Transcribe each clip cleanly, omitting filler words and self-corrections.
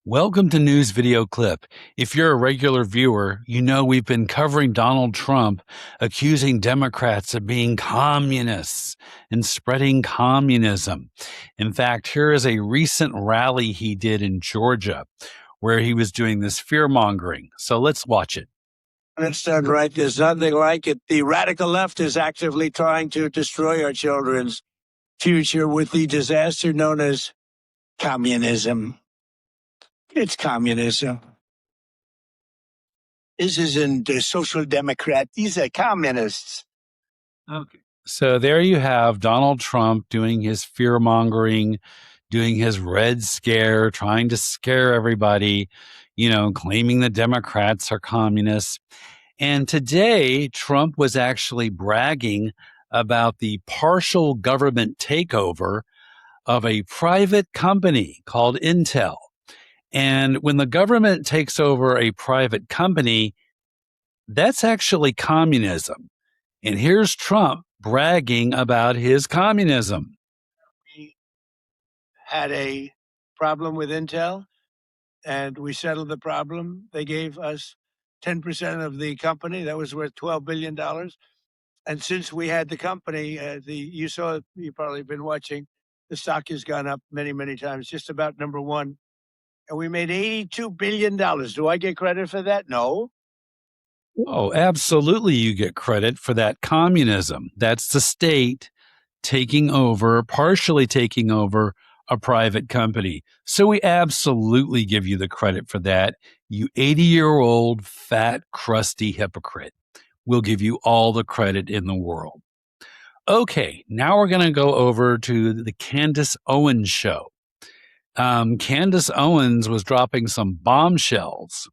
Welcome to News Video Clip. If you're a regular viewer, you know we've been covering Donald Trump accusing Democrats of being communists and spreading communism. In fact, here is a recent rally he did in Georgia where he was doing this fear mongering. So let's watch it. It's done right. There's nothing like it. The radical left is actively trying to destroy our children's future with the disaster known as communism. It's communism. This isn't a social democrat. These are communists. Okay. So there you have Donald Trump doing his fear mongering, doing his Red Scare, trying to scare everybody, claiming the Democrats are communists. And today, Trump was actually bragging about the partial government takeover of a private company called Intel. And when the government takes over a private company, that's actually communism. And here's Trump bragging about his communism. We had a problem with Intel, and we settled the problem. They gave us 10% of the company. That was worth $12 billion. And since we had the company, you saw, you've probably been watching, the stock has gone up many, many times, just about number one. And we made $82 billion. Do I get credit for that? No. Oh, absolutely. You get credit for that communism. That's the state taking over, partially taking over a private company. So we absolutely give you the credit for that. You 80-year-old, fat, crusty hypocrite. We'll give you all the credit in the world. Okay, now we're going to go over to the Candace Owens show. Candace Owens was dropping some bombshells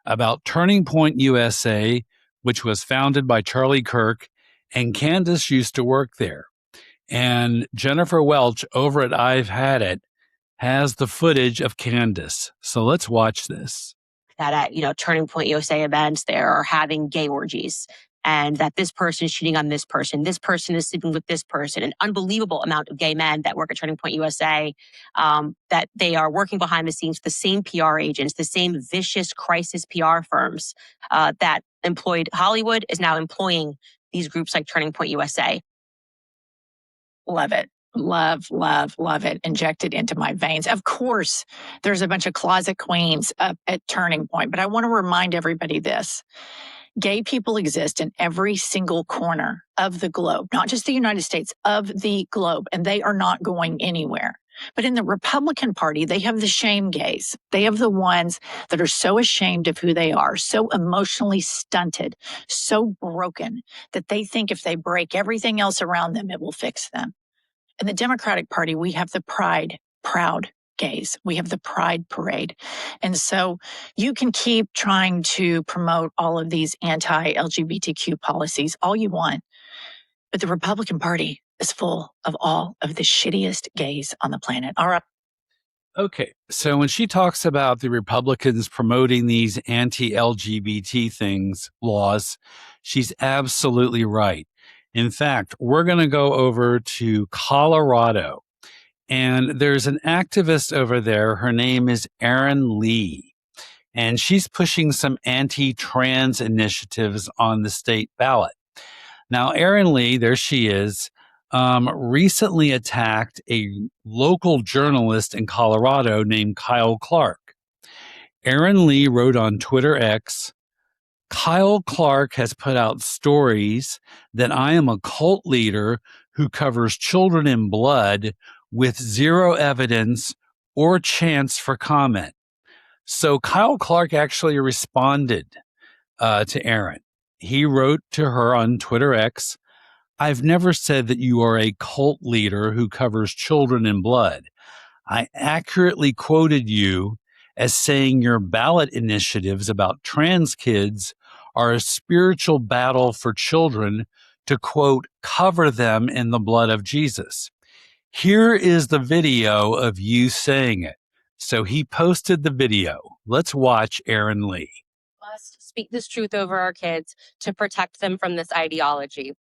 about Turning Point USA, which was founded by Charlie Kirk, and Candace used to work there. And Jennifer Welch over at I've Had It has the footage of Candace. So let's watch this. That at, Turning Point USA events, they're having gay orgies. And that this person is cheating on this person is sleeping with this person, an unbelievable amount of gay men that work at Turning Point USA, that they are working behind the scenes, the same PR agents, the same vicious crisis PR firms that employed Hollywood is now employing these groups like Turning Point USA. Love it. Love it. Injected into my veins. Of course, there's a bunch of closet queens up at Turning Point, but I want to remind everybody this. Gay people exist in every single corner of the globe, not just the United States, of the globe, and they are not going anywhere. But in the Republican Party, they have the shame gays. They have the ones that are so ashamed of who they are, so emotionally stunted, so broken, that they think if they break everything else around them, it will fix them. In the Democratic Party, we have the proud gays. We have the Pride Parade. And so you can keep trying to promote all of these anti-LGBTQ policies all you want, but the Republican Party is full of all of the shittiest gays on the planet. All right. Okay, so when she talks about the Republicans promoting these anti-LGBT laws, she's absolutely right. In fact, we're going to go over to Colorado. And there's an activist over there. Her name is Erin Lee. And she's pushing some anti-trans initiatives on the state ballot. Now, Erin Lee, there she is, recently attacked a local journalist in Colorado named Kyle Clark. Erin Lee wrote on Twitter X, Kyle Clark has put out stories that I am a cult leader who covers children in blood with zero evidence or chance for comment. So Kyle Clark actually responded to Erin. He wrote to her on Twitter X, I've never said that you are a cult leader who covers children in blood. I accurately quoted you as saying your ballot initiatives about trans kids are a spiritual battle for children to, quote, cover them in the blood of Jesus. Here is the video of you saying it. So he posted the video. Let's watch Erin Lee. Must speak this truth over our kids to protect them from this ideology.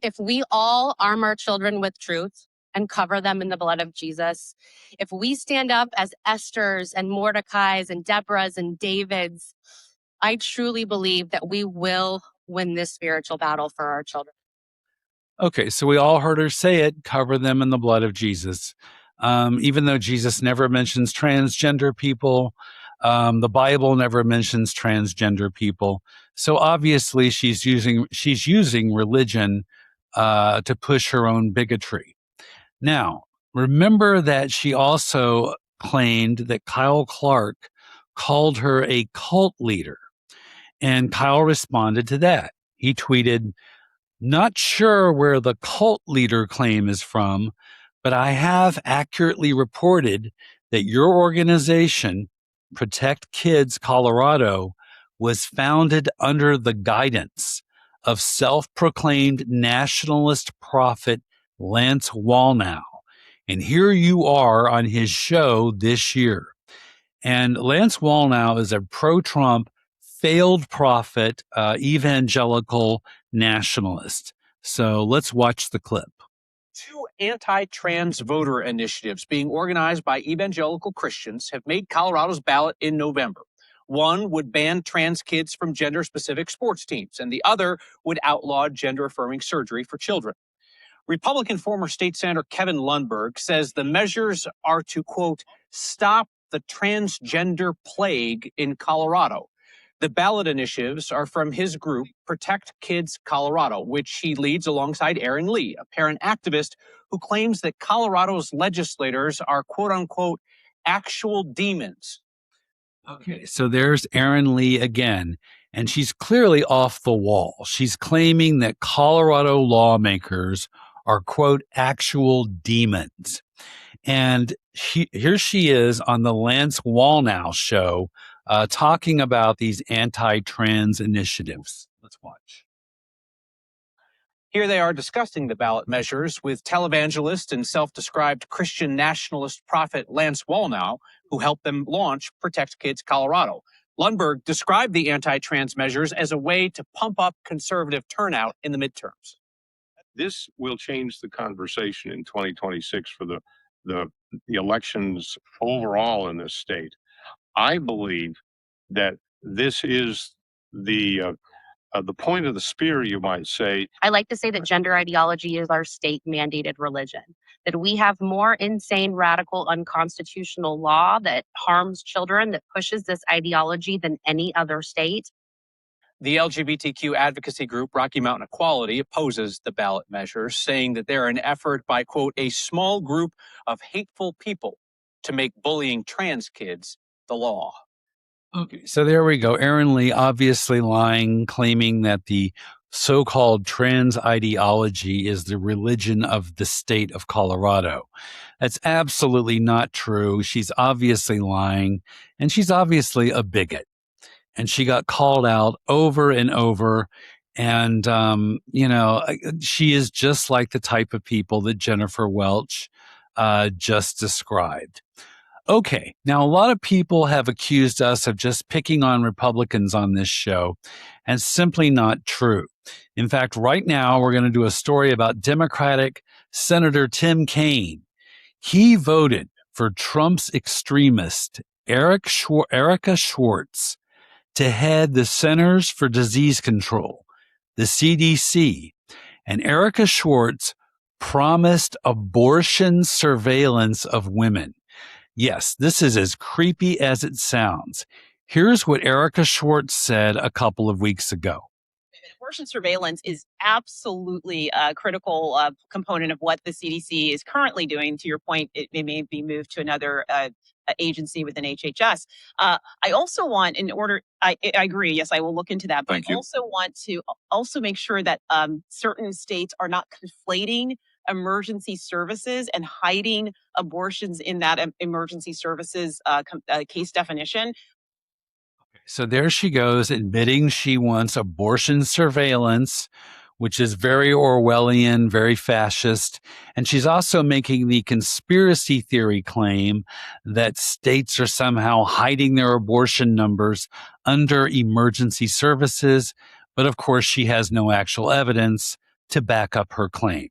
If we all arm our children with truth, and cover them in the blood of Jesus. If we stand up as Esthers and Mordecais and Deborahs and Davids, I truly believe that we will win this spiritual battle for our children. Okay, so we all heard her say it, cover them in the blood of Jesus. Even though Jesus never mentions transgender people, the Bible never mentions transgender people. So obviously she's using religion to push her own bigotry. Now, remember that she also claimed that Kyle Clark called her a cult leader. And Kyle responded to that. He tweeted, "Not sure where the cult leader claim is from, but I have accurately reported that your organization, Protect Kids Colorado, was founded under the guidance of self-proclaimed nationalist prophet Lance Wallnau. And here you are on his show this year." And Lance Wallnau is a pro-Trump, failed prophet, evangelical nationalist. So let's watch the clip. Two anti-trans voter initiatives being organized by evangelical Christians have made Colorado's ballot in November. One would ban trans kids from gender-specific sports teams, and the other would outlaw gender-affirming surgery for children. Republican former state senator Kevin Lundberg says the measures are to, quote, stop the transgender plague in Colorado. The ballot initiatives are from his group, Protect Kids Colorado, which he leads alongside Aaron Lee, a parent activist who claims that Colorado's legislators are, quote unquote, actual demons. Okay, so there's Aaron Lee again, and she's clearly off the wall. She's claiming that Colorado lawmakers are, quote, actual demons. And here she is on the Lance Wallnau show talking about these anti-trans initiatives. Let's watch. Here they are discussing the ballot measures with televangelist and self-described Christian nationalist prophet Lance Wallnau, who helped them launch Protect Kids Colorado. Lundberg described the anti-trans measures as a way to pump up conservative turnout in the midterms. This will change the conversation in 2026 for the elections overall in this state. I believe that this is the point of the spear, you might say. I like to say that gender ideology is our state mandated religion, that we have more insane, radical, unconstitutional law that harms children, that pushes this ideology than any other state. The LGBTQ advocacy group Rocky Mountain Equality opposes the ballot measures, saying that they're an effort by, quote, a small group of hateful people to make bullying trans kids the law. Okay, so there we go. Aaron Lee obviously lying, claiming that the so-called trans ideology is the religion of the state of Colorado. That's absolutely not true. She's obviously lying, and she's obviously a bigot. And she got called out over and over. And, she is just like the type of people that Jennifer Welch just described. Okay, now a lot of people have accused us of just picking on Republicans on this show, and simply not true. In fact, right now we're going to do a story about Democratic Senator Tim Kaine. He voted for Trump's extremist Erica Schwartz to head the Centers for Disease Control, the CDC, and Erica Schwartz promised abortion surveillance of women. Yes, this is as creepy as it sounds. Here's what Erica Schwartz said a couple of weeks ago. Abortion surveillance is absolutely a critical component of what the CDC is currently doing. To your point, it may be moved to another agency within HHS. I also want, I agree, yes, I will look into that, but I also want to also make sure that certain states are not conflating emergency services and hiding abortions in that emergency services case definition. So there she goes, admitting she wants abortion surveillance, which is very Orwellian, very fascist. And she's also making the conspiracy theory claim that states are somehow hiding their abortion numbers under emergency services. But of course, she has no actual evidence to back up her claim.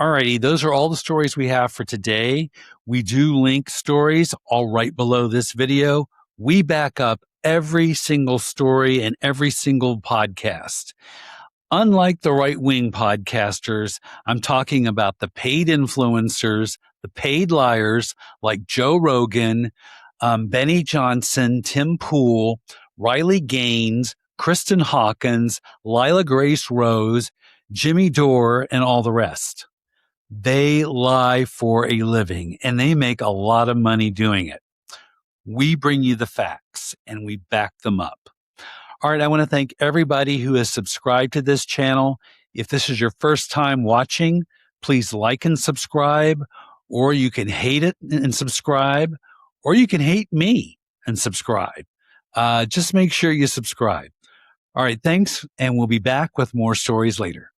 Alrighty, those are all the stories we have for today. We do link stories all right below this video. We back up every single story and every single podcast. Unlike the right-wing podcasters, I'm talking about the paid influencers, the paid liars like Joe Rogan, Benny Johnson, Tim Pool, Riley Gaines, Kristen Hawkins, Lila Grace Rose, Jimmy Dore, and all the rest. They lie for a living, and they make a lot of money doing it. We bring you the facts, and we back them up. All right, I want to thank everybody who has subscribed to this channel. If this is your first time watching, please like and subscribe, or you can hate it and subscribe, or you can hate me and subscribe. Just make sure you subscribe. All right, thanks, and we'll be back with more stories later.